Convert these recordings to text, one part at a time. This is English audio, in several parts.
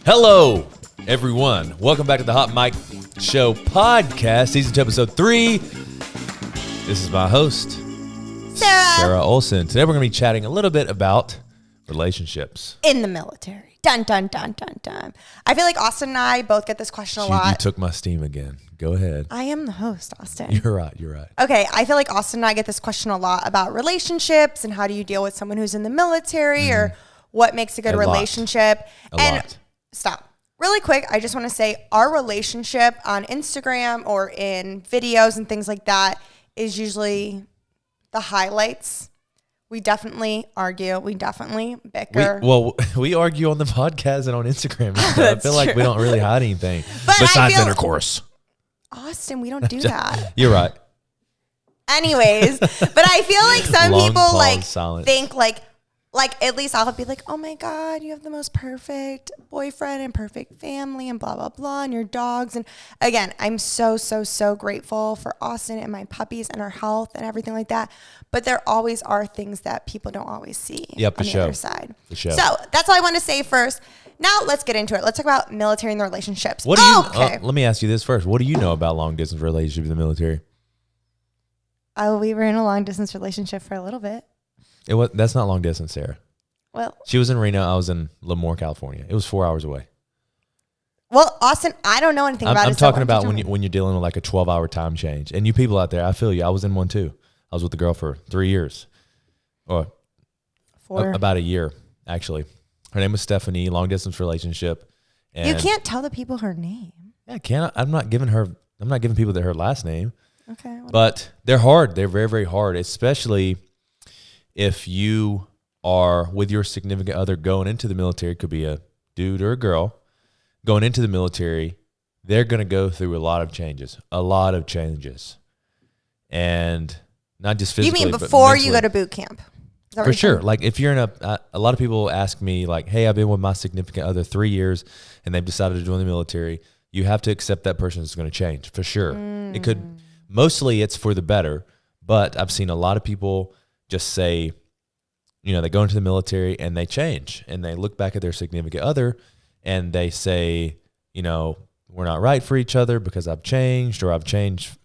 Hello, everyone. Welcome back to the Hot Mic Show podcast, season 2, episode 3. This is my host, Sara Olson. Today we're going to be chatting a little bit about relationships in the military. Dun, dun, dun, dun, dun. I feel like Austen and I both get this question a lot. You took my steam again. Go ahead. I am the host, Austen. You're right. Okay, I feel like Austen and I get this question a lot about relationships and how do you deal with someone who's in the military or what makes a good relationship. A lot. Stop. Really quick, I just want to say our relationship on Instagram or in videos and things like that is usually the highlights. We definitely argue. We definitely bicker. We argue on the podcast and on Instagram. I feel like we don't really hide anything besides intercourse. Austin, we don't do that. You're right. Anyways, but I feel like some people silence. think like at least I'll be like, oh my God, you have the most perfect boyfriend and perfect family and blah, blah, blah, and your dogs. And again, I'm so grateful for Austin and my puppies and our health and everything like that. But there always are things that people don't always see on the other side. So that's all I want to say first. Now let's get into it. Let's talk about military and the relationships. Let me ask you this first. What do you know about long distance relationships in the military? We were in a long distance relationship for a little bit. That's not long distance, Sarah. Well, she was in Reno. I was in Lemoore, California. It was 4 hours away. Well, Austin, I don't know anything about it. I'm talking about when you're dealing with like a 12-hour time change. And you people out there, I feel you. I was in one too. I was with the girl for 3 years. Or 4. About a year, actually. Her name was Stephanie, long distance relationship. And you can't tell the people her name. Yeah, can't. I'm not giving people her last name. Okay. But they're hard. They're very, very hard, especially if you are with your significant other going into the military. It could be a dude or a girl going into the military. They're going to go through a lot of changes. And not just physically, you mean but before mentally. You go to boot camp? For sure. Like if you're in a lot of people ask me like, hey, I've been with my significant other 3 years and they've decided to join the military. You have to accept that person is going to change for sure. Mostly it's for the better, but I've seen a lot of people just say, they go into the military and they change and they look back at their significant other and they say, we're not right for each other because I've changed or I've changed,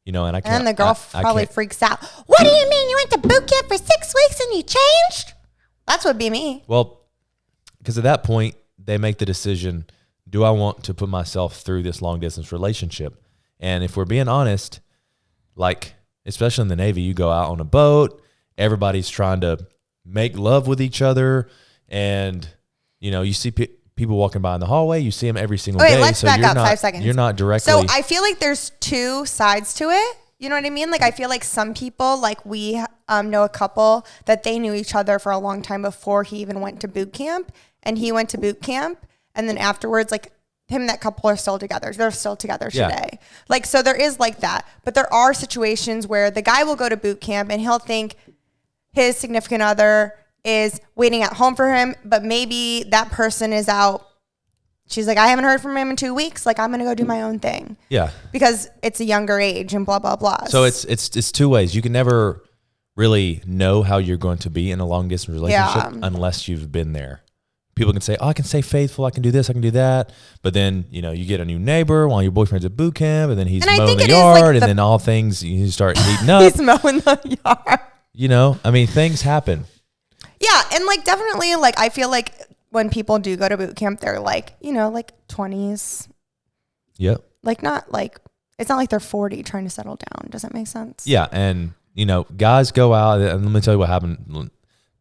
and I can't. And the girl probably freaks out. What do you mean you went to boot camp for 6 weeks and you changed? That's what would be me. Well, because at that point they make the decision, do I want to put myself through this long distance relationship? And if we're being honest, like, especially in the Navy, you go out on a boat, everybody's trying to make love with each other. And, you see people walking by in the hallway. You see them every single day. Let's back up 5 seconds. You're not directly. So I feel like there's two sides to it. You know what I mean? Like, I feel like some people, like we know a couple that they knew each other for a long time before he even went to boot camp. And he went to boot camp. And then afterwards, like, him and that couple are still together. They're still together today. Like, so there is like that. But there are situations where the guy will go to boot camp and he'll think his significant other is waiting at home for him, but maybe that person is out. She's like, I haven't heard from him in 2 weeks. Like, I'm going to go do my own thing. Yeah. Because it's a younger age and blah, blah, blah. So it's two ways. You can never really know how you're going to be in a long distance relationship unless you've been there. People can say, I can stay faithful. I can do this. I can do that. But then, you get a new neighbor while your boyfriend's at boot camp and then he's mowing the yard and then all things, you start heating up. He's mowing the yard. Things happen. Yeah. And like, definitely, like, I feel like when people do go to boot camp, they're like, like 20s. Yep. Like, not like, it's not like they're 40 trying to settle down. Does that make sense? Yeah. And, guys go out and let me tell you what happened.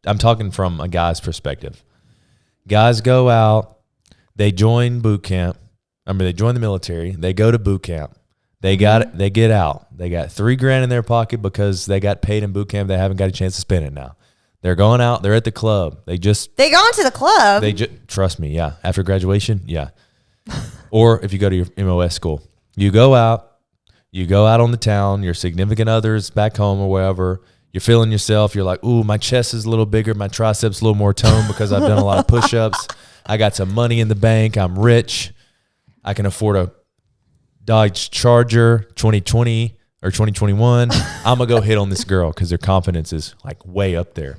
I'm talking from a guy's perspective. Guys go out, they join boot camp. They join the military. They go to boot camp. They get out. They got $3,000 in their pocket because they got paid in boot camp. They haven't got a chance to spend it now. They're going out. They're at the club. They go into the club. Trust me. Yeah. After graduation. Yeah. Or if you go to your MOS school, you go out on the town, your significant others back home or wherever. You're feeling yourself. You're like, ooh, my chest is a little bigger. My triceps a little more toned because I've done a lot of push-ups. I got some money in the bank. I'm rich. I can afford a Dodge Charger 2020 or 2021. I'm going to go hit on this girl because their confidence is like way up there.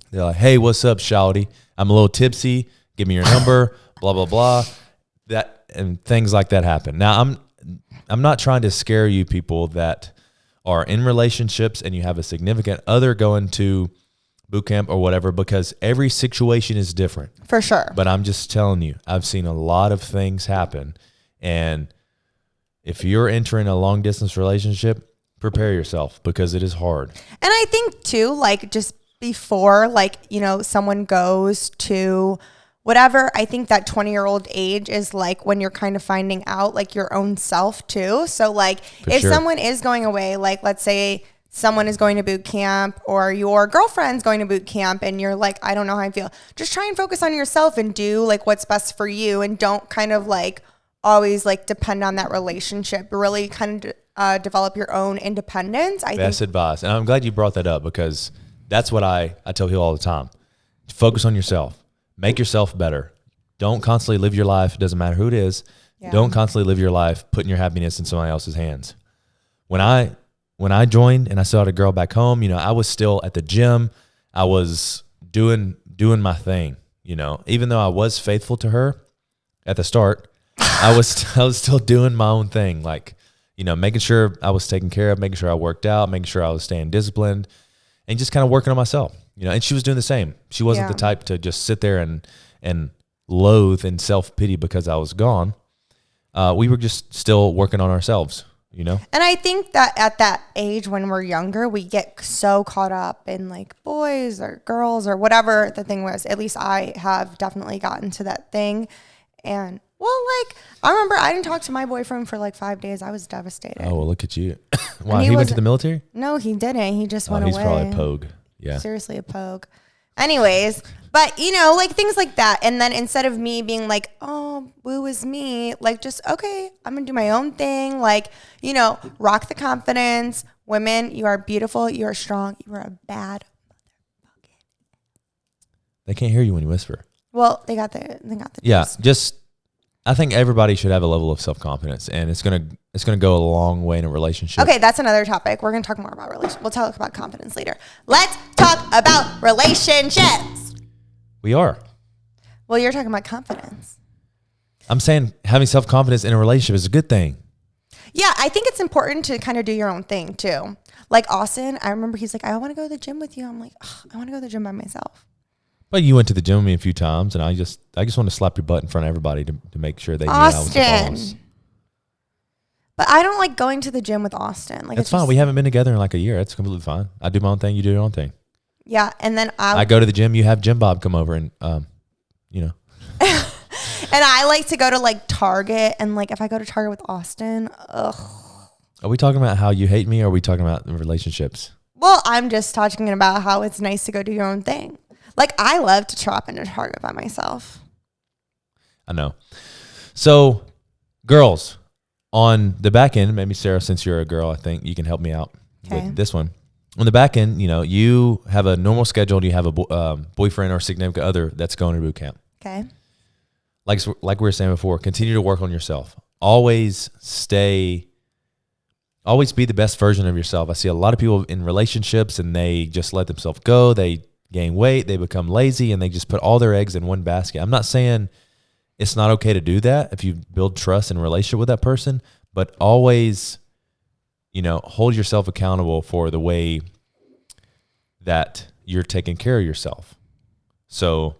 They're like, hey, what's up, shawty? I'm a little tipsy. Give me your number. blah, blah, blah. That and things like that happen. Now, I'm not trying to scare you people that are in relationships and you have a significant other going to boot camp or whatever, because every situation is different. For sure. But I'm just telling you, I've seen a lot of things happen. And if you're entering a long distance relationship, prepare yourself because it is hard. And I think too, like just before, like, you know, someone goes to whatever, I think that 20-year-old age is like when you're kind of finding out like your own self too. So like if someone is going away, like let's say someone is going to boot camp or your girlfriend's going to boot camp and you're like, I don't know how I feel. Just try and focus on yourself and do like what's best for you, and don't kind of like always like depend on that relationship. Really kind of develop your own independence. Best advice. And I'm glad you brought that up because that's what I tell people all the time. Focus on yourself. Make yourself better. Don't constantly live your life. It doesn't matter who it is. Yeah. Don't constantly live your life putting your happiness in somebody else's hands. When I joined and I still had a girl back home, you know, I was still at the gym. I was doing my thing, you know, even though I was faithful to her at the start, I was still doing my own thing. Like, you know, making sure I was taken care of, making sure I worked out, making sure I was staying disciplined and just kind of working on myself, you know, and she was doing the same. She wasn't the type to just sit there and loathe and self-pity because I was gone. We were just still working on ourselves, you know? And I think that at that age when we're younger, we get so caught up in like boys or girls or whatever the thing was. At least I have definitely gotten to that thing. And well, like I remember I didn't talk to my boyfriend for like 5 days. I was devastated. Oh, well, look at you. Wow, he went to the military? No, he didn't. He just went away. He's probably a pogue. Yeah. Seriously, a pogue. Anyways, but you know, like things like that. And then instead of me being like, oh, woo is me, like just, okay, I'm going to do my own thing. Like, you know, rock the confidence. Women, you are beautiful. You are strong. You are a bad motherfucking. They can't hear you when you whisper. Well, they got the yeah, just I think everybody should have a level of self-confidence, and it's gonna go a long way in a relationship. Okay, that's another topic. We're gonna talk more about relationships. We'll talk about confidence later. Let's talk about relationships. We are. Well, you're talking about confidence. I'm saying having self-confidence in a relationship is a good thing. Yeah, I think it's important to kind of do your own thing too. Like Austen, I remember he's like, I want to go to the gym with you. I'm like, I want to go to the gym by myself. But you went to the gym with me a few times, and I just want to slap your butt in front of everybody to make sure they knew I was the boss. But I don't like going to the gym with Austen. Like that's fine. We haven't been together in like a year. That's completely fine. I do my own thing. You do your own thing. Yeah, and then I go to the gym. You have Gym Bob come over, and you know. And I like to go to like Target, and like if I go to Target with Austen, ugh. Are we talking about how you hate me, or are we talking about relationships? Well, I'm just talking about how it's nice to go do your own thing. Like, I love to shop in a Target by myself. I know. So, girls, on the back end, maybe Sarah, since you're a girl, I think you can help me out with this one. On the back end, you know, you have a normal schedule. You have a boyfriend or significant other that's going to boot camp. Okay. Like we were saying before, continue to work on yourself. Always be the best version of yourself. I see a lot of people in relationships and they just let themselves go. They gain weight, they become lazy, and they just put all their eggs in one basket. I'm not saying it's not okay to do that if you build trust and relationship with that person, but always, you know, hold yourself accountable for the way that you're taking care of yourself. So,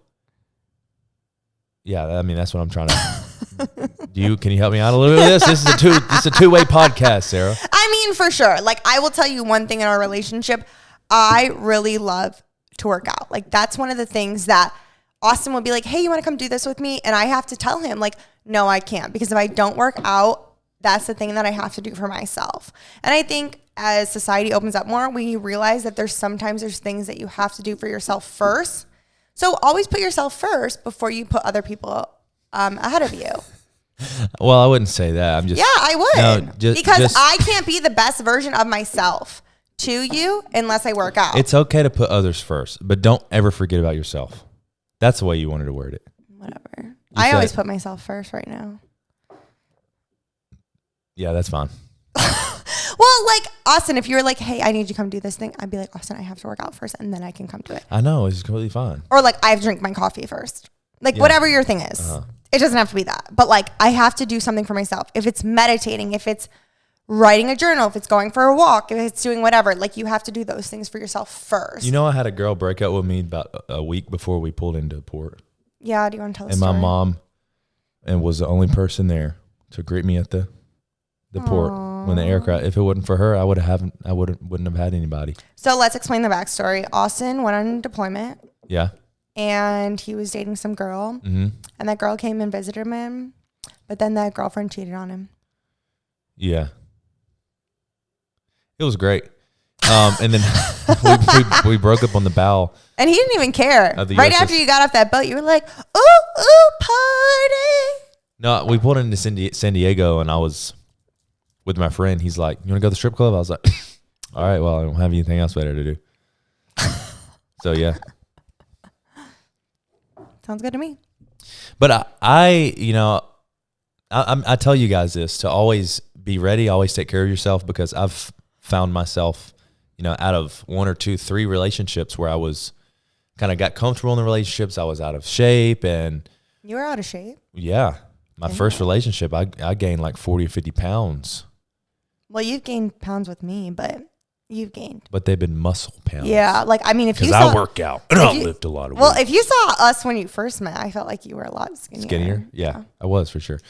yeah, I mean, that's what I'm trying to can you help me out a little bit with this? This is a two-way podcast, Sarah. I mean, for sure. Like, I will tell you one thing in our relationship. I really love to work out. Like that's one of the things that Austen will be like, hey, you want to come do this with me? And I have to tell him like, no, I can't, because if I don't work out, that's the thing that I have to do for myself. And I think as society opens up more, we realize that there's things that you have to do for yourself first. So always put yourself first before you put other people ahead of you. Well, I wouldn't say that. I'm just I would. No, because I can't be the best version of myself to you unless I work out. It's okay to put others first, but don't ever forget about yourself. That's the way you wanted to word it. Whatever. I always put myself first right now. Yeah, that's fine. Well, like, Austen, if you were like, hey, I need you to come do this thing, I'd be like, Austen, I have to work out first and then I can come do it. I know. It's completely fine. Or like, I have to drink my coffee first. Like, whatever your thing is. It doesn't have to be that, but like I have to do something for myself. If it's meditating, if it's writing a journal, if it's going for a walk, if it's doing whatever, like you have to do those things for yourself first. You know, I had a girl break up with me about a week before we pulled into port. Yeah, do you want to tell us? And my mom was the only person there to greet me at the port when the aircraft. If it wasn't for her, I wouldn't have had anybody. So let's explain the backstory. Austen went on deployment. Yeah. And he was dating some girl, and that girl came and visited him, but then that girlfriend cheated on him. Yeah. It was great. And then we broke up on the bow. And he didn't even care. Right after you got off that boat, you were like, ooh, party. No, we pulled into San Diego, and I was with my friend. He's like, you want to go to the strip club? I was like, all right, well, I don't have anything else better to do. So, yeah. Sounds good to me. But I tell you guys this, to always be ready, always take care of yourself, because I've found myself, out of 1 or 2, 3 relationships where I was kind of got comfortable in the relationships. I was out of shape, and you were out of shape. Yeah. My first relationship, I gained like 40 or 50 pounds. Well, you've gained pounds with me, but you've gained. But they've been muscle pounds. Yeah. Like, I mean, if you saw. Because I work out and I lift a lot of weight. Well, if you saw us when you first met, I felt like you were a lot skinnier. Skinnier? Yeah, I was for sure.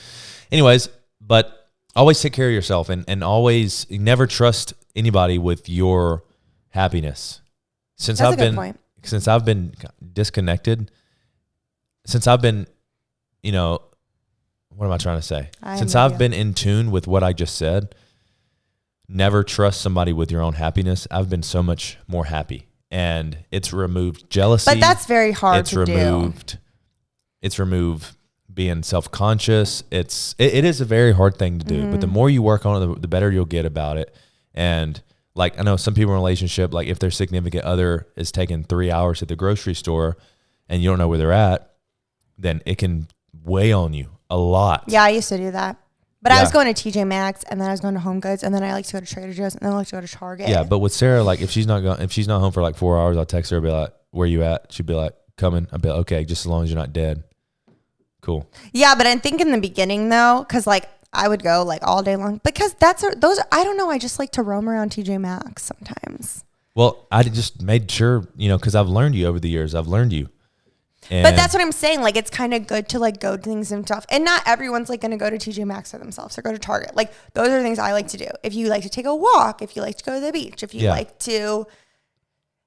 Anyways, but always take care of yourself, and always never trust anybody with your happiness. Since I've been disconnected, since I've been, what am I trying to say? Since I've been in tune with what I just said, never trust somebody with your own happiness. I've been so much more happy, and it's removed jealousy. But that's very hard to do. It's removed being self-conscious. It is a very hard thing to do, but the more you work on it, the better you'll get about it. And like, I know some people in a relationship, like if their significant other is taking 3 hours at the grocery store and you don't know where they're at, then it can weigh on you a lot. Yeah, I used to do that. But I was going to TJ Maxx, and then I was going to Home Goods, and then I like to go to Trader Joe's, and then I like to go to Target. Yeah, but with Sarah, like if she's not home for like 4 hours, I'll text her and be like, "Where you at?" She'd be like, "Coming." I'd be like, "Okay, just as long as you're not dead." Cool. Yeah, but I think in the beginning though, because like I would go like all day long, because those I don't know. I just like to roam around TJ Maxx sometimes. Well, I just made sure, because I've learned you over the years. I've learned you. And but that's what I'm saying. Like, it's kind of good to like go to things themselves. And not everyone's like going to go to TJ Maxx for themselves or go to Target. Like, those are things I like to do. If you like to take a walk, if you like to go to the beach, if you like to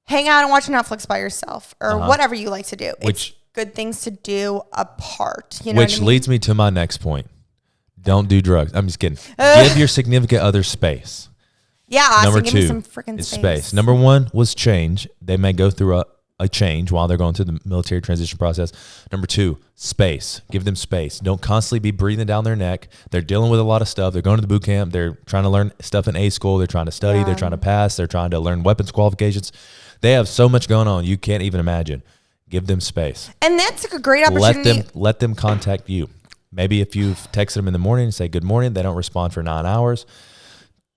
hang out and watch Netflix by yourself or whatever you like to do. It's good things to do apart. You know which leads me to my next point. Don't do drugs. I'm just kidding. Give your significant other space. Yeah. Number give 2 me some freaking space. Number 1 was change. They may go through a change while they're going through the military transition process. Number 2, space. Give them space. Don't constantly be breathing down their neck. They're dealing with a lot of stuff. They're going to the boot camp. They're trying to learn stuff in A school. They're trying to study. Yeah. They're trying to pass. They're trying to learn weapons qualifications. They have so much going on. You can't even imagine. Give them space. And that's a great opportunity. Let them contact you. Maybe if you've texted them in the morning and say good morning, they don't respond for 9 hours.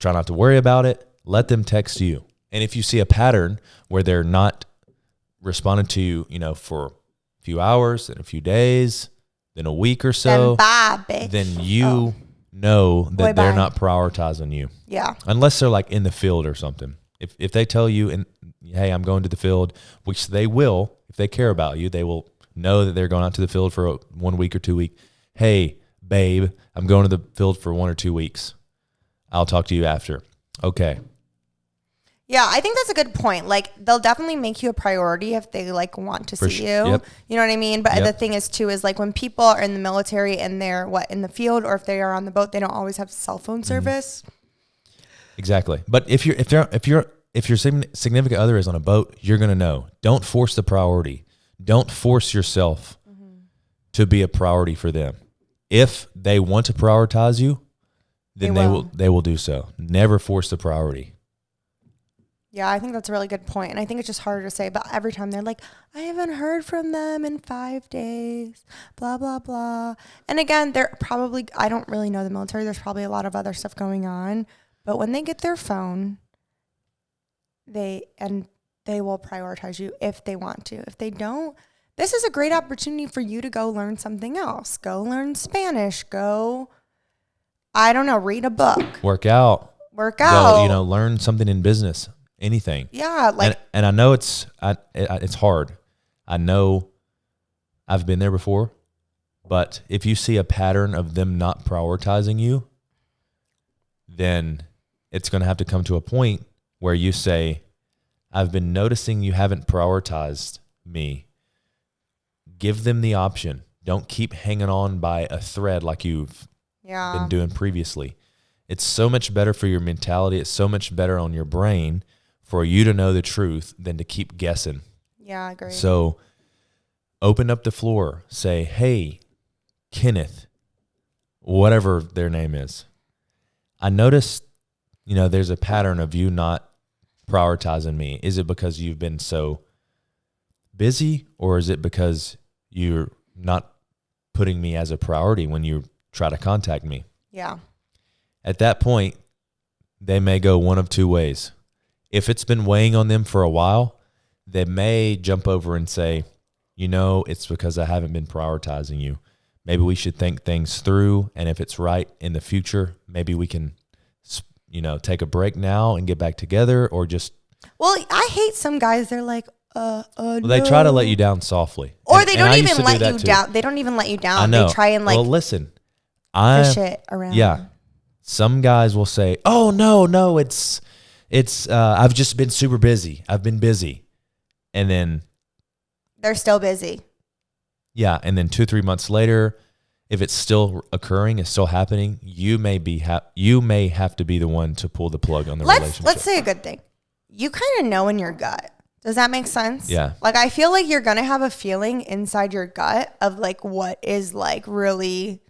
Try not to worry about it. Let them text you. And if you see a pattern where they're not responding to you, for a few hours, then a few days, then a week or so, then you know that they're not prioritizing you. Yeah. Unless they're like in the field or something. If they tell you, hey, I'm going to the field, which they will, if they care about you, they will know that they're going out to the field for 1 week or 2 weeks. Hey, babe, I'm going to the field for 1 or 2 weeks. I'll talk to you after. Okay. Yeah, I think that's a good point. Like, they'll definitely make you a priority if they like want to see you. Yep. You know what I mean? But the thing is too, is like when people are in the military and they're in the field, or if they are on the boat, they don't always have cell phone service. Exactly. But if your significant other is on a boat, you're going to know. Don't force the priority. Don't force yourself to be a priority for them. If they want to prioritize you, then they will do so. Never force the priority. Yeah, I think that's a really good point. And I think it's just harder to say, but every time they're like, I haven't heard from them in 5 days, blah, blah, blah. And again, they're probably, I don't really know the military. There's probably a lot of other stuff going on. But when they get their phone, they will prioritize you if they want to. If they don't, this is a great opportunity for you to go learn something else. Go learn Spanish. Go, I don't know, read a book. Work out. Go, learn something in business. Anything. Yeah. And I know it's hard. I know I've been there before, but if you see a pattern of them not prioritizing you, then it's going to have to come to a point where you say, I've been noticing you haven't prioritized me. Give them the option. Don't keep hanging on by a thread like you've been doing previously. It's so much better for your mentality. It's so much better on your brain for you to know the truth than to keep guessing. Yeah, I agree. So open up the floor. Say, hey, Kenneth, whatever their name is. I noticed, there's a pattern of you not prioritizing me. Is it because you've been so busy, or is it because you're not putting me as a priority when you try to contact me? Yeah. At that point, they may go one of two ways. If it's been weighing on them for a while, they may jump over and say, it's because I haven't been prioritizing you. Maybe we should think things through. And if it's right in the future, maybe we can, take a break now and get back together, or just. Well, I hate some guys. They're like, well, they try to let you down softly. Or they don't even let you down. They don't even let you down. I know. They try and well, listen, push it around. Yeah. Some guys will say, oh, no, it's I've just been super busy. I've been busy. And then. They're still busy. Yeah. And then 2-3 months later, if it's still occurring, it's still happening, you may have to be the one to pull the plug on the relationship. Let's say a good thing. You kind of know in your gut. Does that make sense? Yeah. I feel like you're going to have a feeling inside your gut of what is really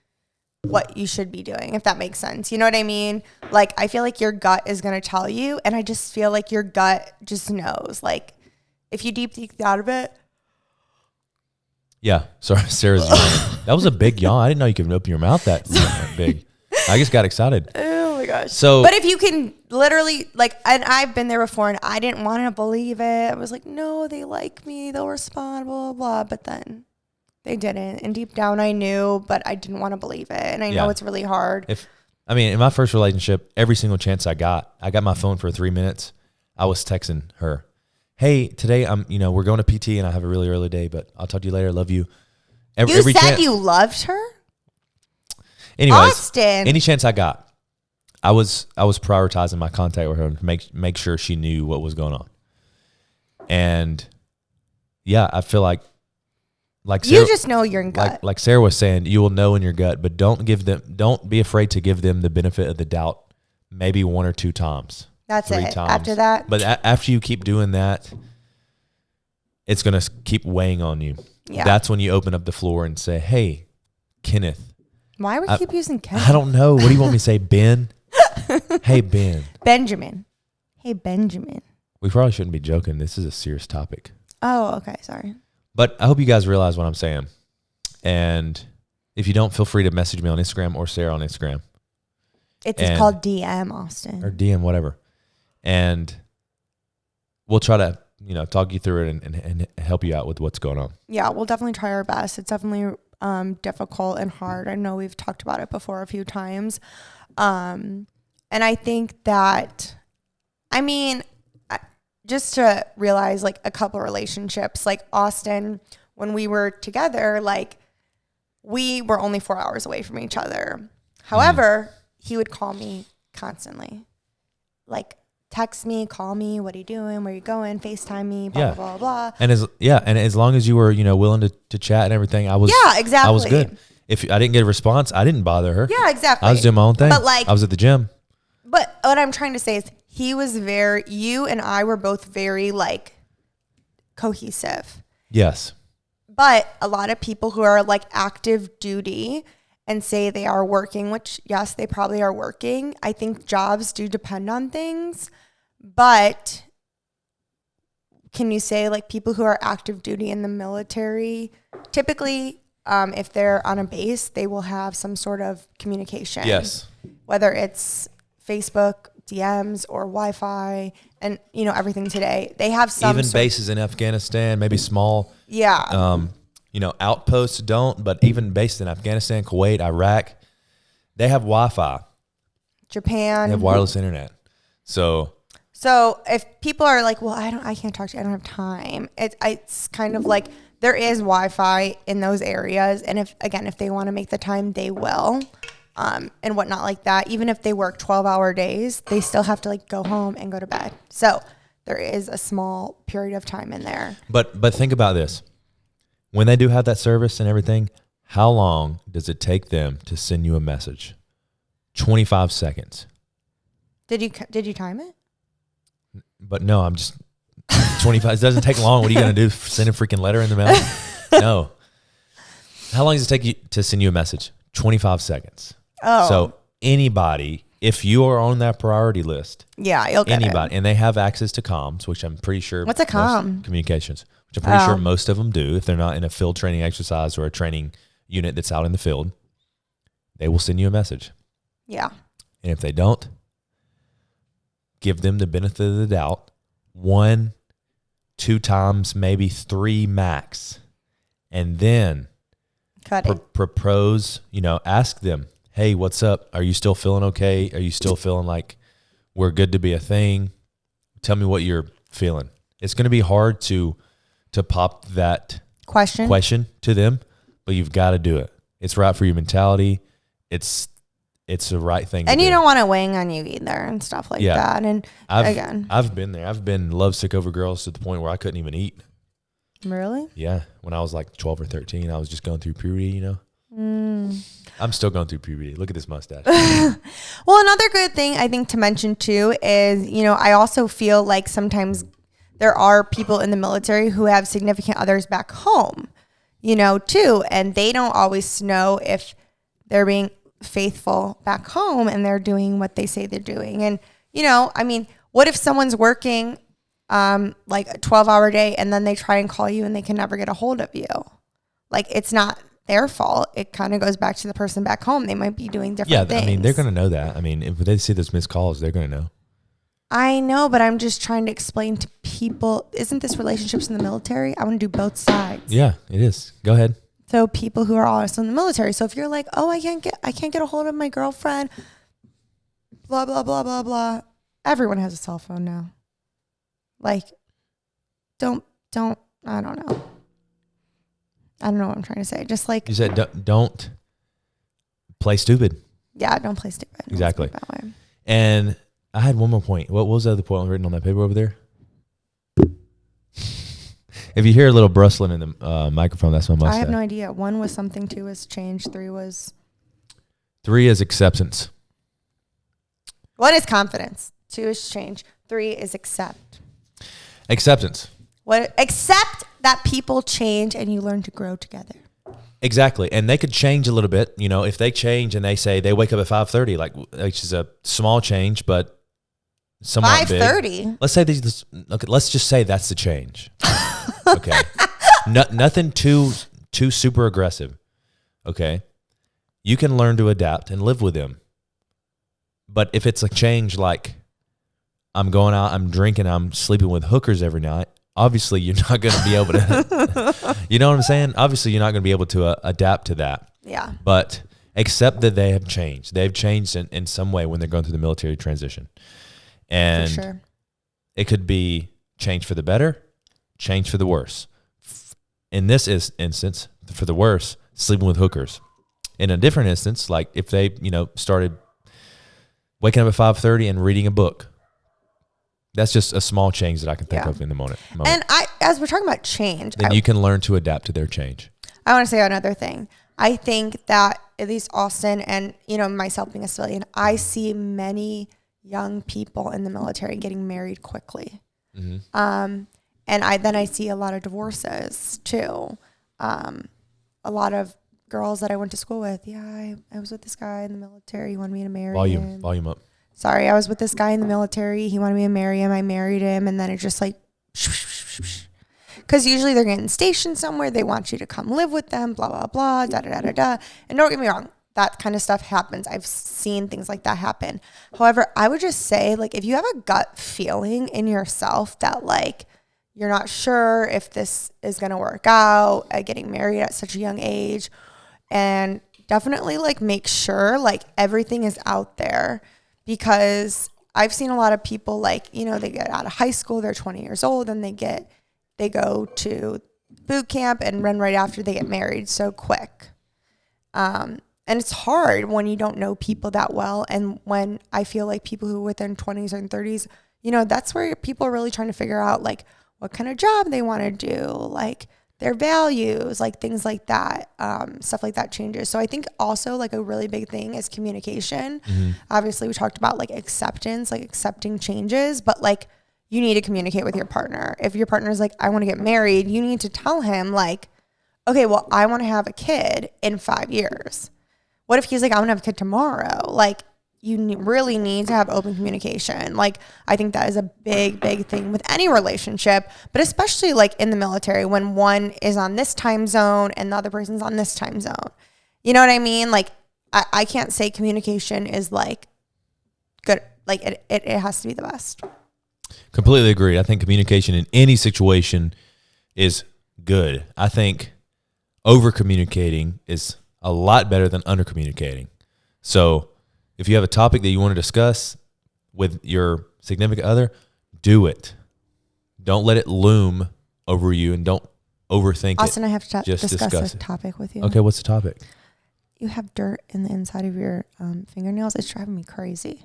what you should be doing, if that makes sense. You know what I mean? I feel like your gut is going to tell you, and I just feel like your gut just knows. If you deep think out of it. Yeah. Sorry, Sarah's yawning. That was a big yawn. I didn't know you could open your mouth that big. I just got excited. Oh my gosh. So, but if you can literally and I've been there before, and I didn't want to believe it. I was like, no, they like me. They'll respond, blah, blah, blah. But then they didn't. And deep down I knew, but I didn't want to believe it. And I know it's really hard. In my first relationship, every single chance I got my phone for 3 minutes. I was texting her, hey, today we're going to PT and I have a really early day, but I'll talk to you later. Love you. You said you loved her? Anyways, Austen. Any chance I got, I was prioritizing my contact with her to make sure she knew what was going on. And yeah, I feel like Sarah, you just know your gut. Like Sarah was saying, you will know in your gut, but don't be afraid to give them the benefit of the doubt. Maybe 1 or 2 times. That's 3 it. times. After that. But after you keep doing that, it's going to keep weighing on you. Yeah. That's when you open up the floor and say, hey, Kenneth. Why we keep using Kenneth? I don't know. What do you want me to say, Ben? Hey, Ben. Benjamin. Hey, Benjamin. We probably shouldn't be joking. This is a serious topic. Oh, okay. Sorry. But I hope you guys realize what I'm saying. And if you don't, feel free to message me on Instagram or Sarah on Instagram. It's called DM, Austen. Or DM, whatever. And we'll try to, talk you through it and help you out with what's going on. Yeah, we'll definitely try our best. It's definitely difficult and hard. I know we've talked about it before a few times. And I think that, just to realize a couple relationships, Austen, when we were together, we were only 4 hours away from each other. However, he would call me constantly. Text me, call me, what are you doing, where are you going, FaceTime me, blah, blah, blah, blah. And as long as you were, willing to chat and everything, I was exactly. I was good. If I didn't get a response, I didn't bother her. Yeah, exactly. I was doing my own thing. But I was at the gym. But what I'm trying to say is you and I were both very cohesive. Yes. But a lot of people who are active duty and say they are working, which yes, they probably are working. I think jobs do depend on things, but can you say people who are active duty in the military, typically if they're on a base, they will have some sort of communication. Yes. Whether it's Facebook, DMs or Wi-Fi and, everything today. They have some even bases in Afghanistan, maybe small. Yeah. Outposts don't, but even bases in Afghanistan, Kuwait, Iraq, they have Wi-Fi. Japan. They have wireless internet. So if people are like, well, I can't talk to you, I don't have time. It's kind of like there is Wi-Fi in those areas. And if they want to make the time, they will. And whatnot like that. Even if they work 12-hour days, they still have to like go home and go to bed. So there is a small period of time in there. But think about this. When they do have that service and everything, how long does it take them to send you a message? 25 seconds. Did you time it? But no, I'm just 25. It doesn't take long. What are you going to do? Send a freaking letter in the mail? No. How long does it take you to send you a message? 25 seconds. Oh. So anybody, if you are on that priority list, yeah, you'll get anybody, and they have access to comms, which I'm pretty sure. What's a comm? Communications, which I'm pretty sure most of them do. If they're not in a field training exercise or a training unit that's out in the field, they will send you a message. Yeah. And if they don't, give them the benefit of the doubt. 1, 2 times, maybe 3 max. And then propose, ask them, hey, what's up? Are you still feeling okay? Are you still feeling like we're good to be a thing? Tell me what you're feeling. It's going to be hard to pop that question to them, but you've got to do it. It's right for your mentality. It's the right thing. And you don't want to wing on you either and stuff like that. And I've been there. I've been lovesick over girls to the point where I couldn't even eat. Really? Yeah. When I was like 12 or 13, I was just going through puberty, I'm still going through puberty. Look at this mustache. Well, another good thing I think to mention too is, I also feel like sometimes there are people in the military who have significant others back home, too. And they don't always know if they're being faithful back home and they're doing what they say they're doing. And, what if someone's working like a 12-hour day and then they try and call you and they can never get a hold of you? Like, it's not their fault. It kind of goes back to the person back home. They might be doing different things. I mean, they're going to know that. I mean, if they see those missed calls, they're going to know. I know, but I'm just trying to explain to people, isn't this relationships in the military? I want to do both sides. Yeah, it is. Go ahead. So people who are also in the military. So if you're like, oh, I can't get a hold of my girlfriend, blah, blah, blah, blah, blah. Everyone has a cell phone now. Like, don't, I don't know. I don't know what I'm trying to say. Just like. You said don't play stupid. Yeah, don't play stupid. Exactly. That way. And I had one more point. What was the other point written on that paper over there? If you hear a little bristling in the microphone, that's my mustache. I have no idea. 1 was something, 2 was change, 3 was. 3 is acceptance. 1 is confidence. 2 is change. 3 is accept. Acceptance. Accept that people change and you learn to grow together. Exactly. And they could change a little bit. If they change and they say they wake up at 5:30, which is a small change, but somewhat 5:30. big. Let's say let's just say that's the change. Okay. Nothing too super aggressive. Okay. You can learn to adapt and live with them. But if it's a change like I'm going out, I'm drinking, I'm sleeping with hookers every night, obviously you're not going to be able to, you know what I'm saying? Obviously you're not going to be able to adapt to that. Yeah. But accept that they have changed. They've changed in some way when they're going through the military transition. And for sure. It could be change for the better, change for the worse. In this instance, for the worse, sleeping with hookers. In a different instance, like if they, started waking up at 5:30 and reading a book. That's just a small change that I can think of in the moment. And as we're talking about change, then you can learn to adapt to their change. I want to say another thing. I think that at least Austen and, myself being a civilian, I see many young people in the military getting married quickly. Mm-hmm. And I see a lot of divorces too. A lot of girls that I went to school with. Yeah, I was with this guy in the military. He wanted me to marry him. Volume up. Sorry, I was with this guy in the military. He wanted me to marry him. I married him. And then it just because usually they're getting stationed somewhere. They want you to come live with them, blah, blah, blah, da, da, da, da, da. And don't get me wrong. that kind of stuff happens. I've seen things like that happen. However, I would just say, like, if you have a gut feeling in yourself that, like, you're not sure if this is going to work out at getting married at such a young age, and definitely, like, make sure, like, everything is out there, because I've seen a lot of people, like, you know, they get out of high school, they're 20 years old, and they go to boot camp and run right after they get married so quick. And it's hard when you don't know people that well. And when I feel like people who are within 20s and 30s, you know, that's where people are really trying to figure out, like, what kind of job they want to do, like their values, like things like that. Stuff like that changes. So I think also, like, a really big thing is communication. Mm-hmm. Obviously, we talked about, like, acceptance, like accepting changes, but, like, you need to communicate with your partner. If your partner's like, I want to get married, you need to tell him, like, okay, well, I want to have a kid in 5 years. What if he's like, I want to have a kid tomorrow? Like, you really need to have open communication. Like, I think that is a big, big thing with any relationship, but especially, like, in the military, when one is on this time zone and the other person's on this time zone. You know what I mean? Like, I can't say communication is, like, good. Like, it has to be the best. Completely agree. I think communication in any situation is good. I think over communicating is a lot better than under communicating. So if you have a topic that you want to discuss with your significant other, do it. Don't let it loom over you, and don't overthink Austen, it. I have to discuss a topic with you. Okay, what's the topic? You have dirt in the inside of your fingernails. It's driving me crazy.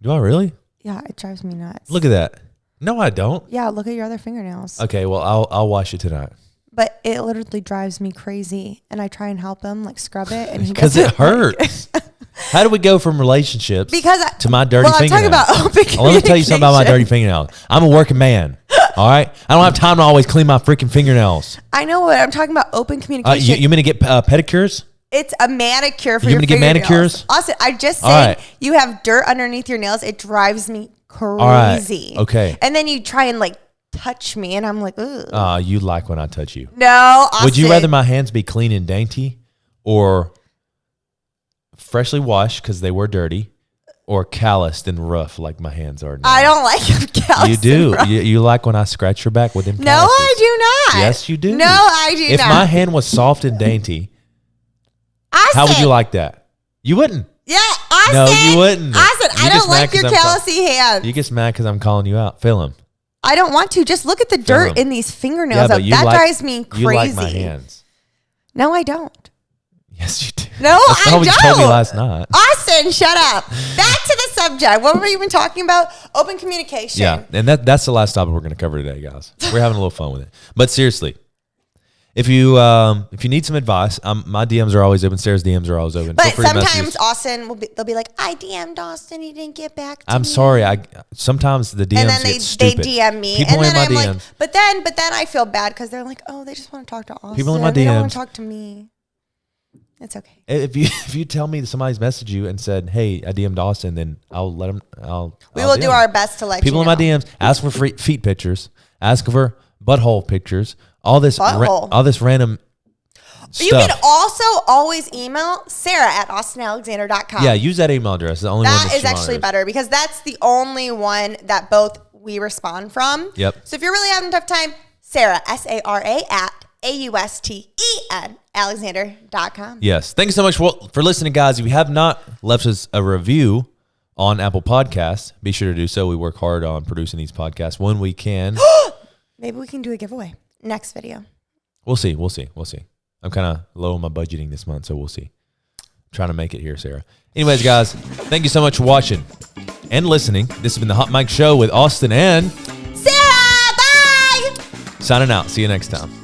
Do I really? Yeah, it drives me nuts. Look at that. No, I don't. Yeah, look at your other fingernails. Okay, well, I'll wash it tonight. But it literally drives me crazy, and I try and help him, like, scrub it, and because it hurts. How do we go from relationships to my dirty fingernails? I'm talking about open communication. Let me tell you something about my dirty fingernails. I'm a working man. All right, I don't have time to always clean my freaking fingernails. I know what I'm talking about. Open communication. You mean to get pedicures? It's a manicure for you your fingernails. You mean to get manicures? Austin, I just said you have dirt underneath your nails. It drives me crazy. Right. Okay. And then you try and, like, touch me, and I'm like, ugh. You like when I touch you. No, Austin. Would you rather my hands be clean and dainty, or freshly washed because they were dirty, or calloused and rough like my hands are now? I don't like them calloused. You do. You like when I scratch your back with them calluses? No, I do not. Yes, you do. No, I do not. If my hand was soft and dainty, Austin, how would you like that? You wouldn't. Yeah, Austin. No, you wouldn't. Austin, I don't like your callousy hands. You get mad because I'm calling you out. Feel them. I don't want to. Just look at the dirt in these fingernails. That drives me crazy. You like my hands. No, I don't. Yes, you do. No, That's I don't. What you told me last night. Austin, shut up. Back to the subject. What were we even talking about? Open communication. Yeah, and that's the last topic we're going to cover today, guys. We're having a little fun with it. But seriously, if you need some advice, my DMs are always open. Sarah's DMs are always open. But sometimes Austin they'll be like, I DM'd Austin, he didn't get back to me. I'm sorry. Sometimes the DMs and then get stupid. they DM me, People and then in my I'm DMs. like, but then I feel bad because they're like, oh, they just want to talk to Austin. People in my They don't DMs. want to talk to me. It's okay. If you tell me that somebody's messaged you and said, hey, I DM'd Austin, then I'll let them. We will do our best to let people you know. in my DMs ask for feet pictures, ask for butthole pictures, all this random stuff. You can also always email Sara at austenalexander.com. Yeah, use that email address. The only one that is actually better because that's the only one that both we respond from. Yep. So if you're really having a tough time, Sara, Sara at AUSTEN Alexander.com. Yes. Thank you so much for listening, guys. If you have not left us a review on Apple Podcasts, be sure to do so. We work hard on producing these podcasts when we can. Maybe we can do a giveaway next video. We'll see. I'm kind of low on my budgeting this month, so we'll see. I'm trying to make it here, Sarah. Anyways, guys, thank you so much for watching and listening. This has been the Hot Mic Show with Austen and Sara. Bye. Signing out. See you next time.